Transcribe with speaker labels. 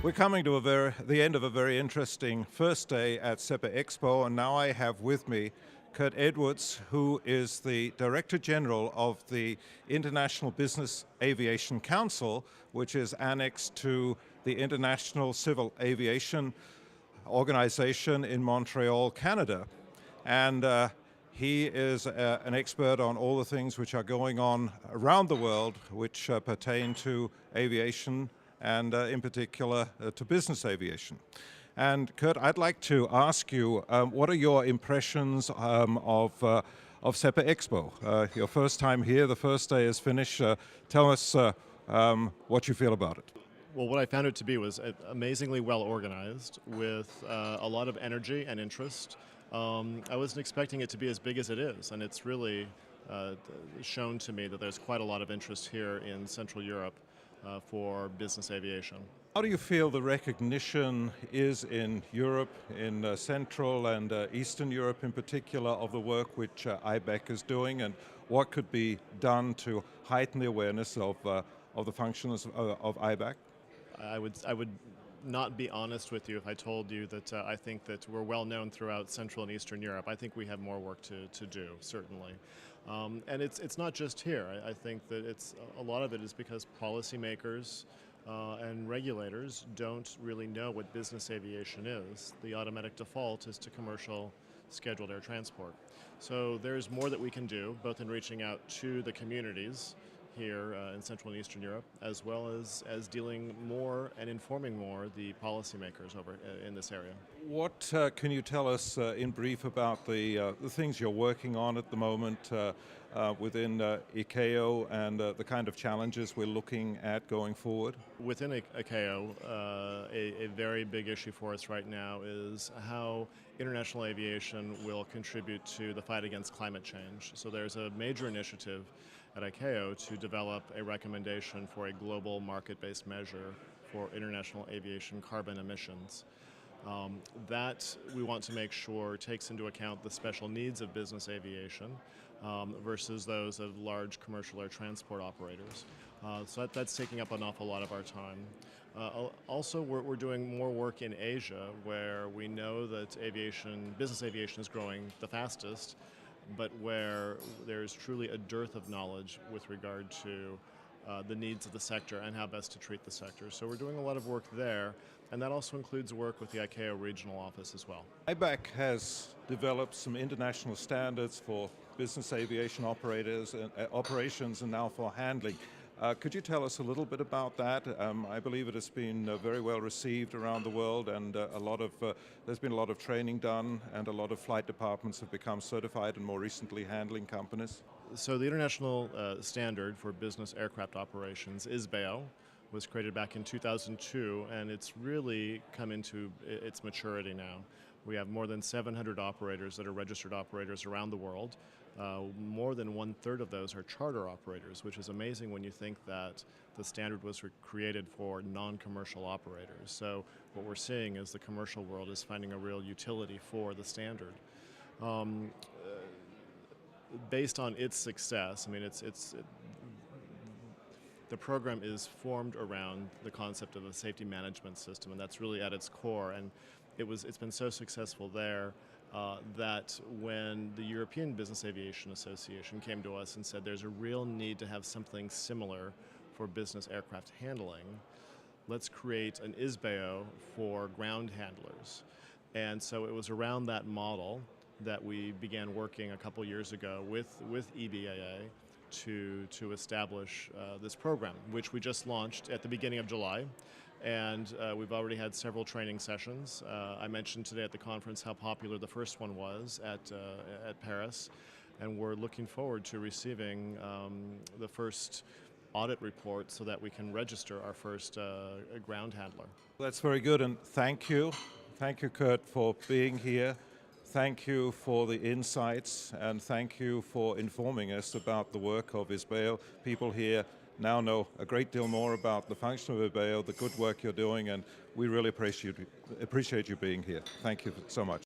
Speaker 1: We're coming to the end of a very interesting first day at CEPA EXPO, and now I have with me Kurt Edwards, who is the Director General of the International Business Aviation Council, which is annexed to the International Civil Aviation Organization in Montreal, Canada. And he is an expert on all the things which are going on around the world which pertain to aviation and in particular to business aviation. And Kurt, I'd like to ask you, what are your impressions of CEPA EXPO? Your first time here, the first day is finished. Tell us what you feel about it.
Speaker 2: Well, what I found it to be was amazingly well organized with a lot of energy and interest. I wasn't expecting it to be as big as it is, and it's really shown to me that there's quite a lot of interest here in Central Europe for business aviation.
Speaker 1: How do you feel the recognition is in Europe, in Central and Eastern Europe in particular, of the work which IBEC is doing, and what could be done to heighten the awareness of the functions of IBEC?
Speaker 2: I would not be honest with you if I told you that I think that we're well known throughout Central and Eastern Europe. I think we have more work to do, certainly. And it's not just here. I think that a lot of it is because policymakers and regulators don't really know what business aviation is. The automatic default is to commercial scheduled air transport. So there's more that we can do, both in reaching out to the communities here in Central and Eastern Europe, as well as dealing more and informing more the policymakers over in this area.
Speaker 1: What can you tell us in brief about the things you're working on at the moment within ICAO and the kind of challenges we're looking at going forward?
Speaker 2: Within ICAO, a very big issue for us right now is how international aviation will contribute to the fight against climate change. So there's a major initiative at ICAO to develop a recommendation for a global market-based measure for international aviation carbon emissions. That we want to make sure takes into account the special needs of business aviation versus those of large commercial air transport operators. So that's taking up an awful lot of our time. Also, we're doing more work in Asia, where we know that business aviation is growing the fastest, but where there's truly a dearth of knowledge with regard to the needs of the sector and how best to treat the sector. So we're doing a lot of work there, and that also includes work with the ICAO regional office as well.
Speaker 1: IBEC has developed some international standards for business aviation operators and operations, and now for handling. Could you tell us a little bit about that? I believe it has been very well received around the world, and there's been a lot of training done, and a lot of flight departments have become certified, and more recently handling companies.
Speaker 2: So the international standard for business aircraft operations, EXPO, was created back in 2002, and it's really come into its maturity now. We have more than 700 operators that are registered operators around the world. More than 1/3 of those are charter operators, which is amazing when you think that the standard was created for non-commercial operators. So what we're seeing is the commercial world is finding a real utility for the standard. Based on its success, I mean, the program is formed around the concept of a safety management system, and that's really at its core. And it's been so successful there that when the European Business Aviation Association came to us and said there's a real need to have something similar for business aircraft handling, let's create an EXPO for ground handlers. And so it was around that model that we began working a couple years ago with EBAA to establish this program, which we just launched at the beginning of July. And we've already had several training sessions. I mentioned today at the conference how popular the first one was at Paris, and we're looking forward to receiving the first audit report so that we can register our first ground handler.
Speaker 1: That's very good, and thank you. Thank you, Kurt, for being here. Thank you for the insights, and thank you for informing us about the work of EXPO. People here now know a great deal more about the function of EXPO, the good work you're doing, and we really appreciate you being here. Thank you so much.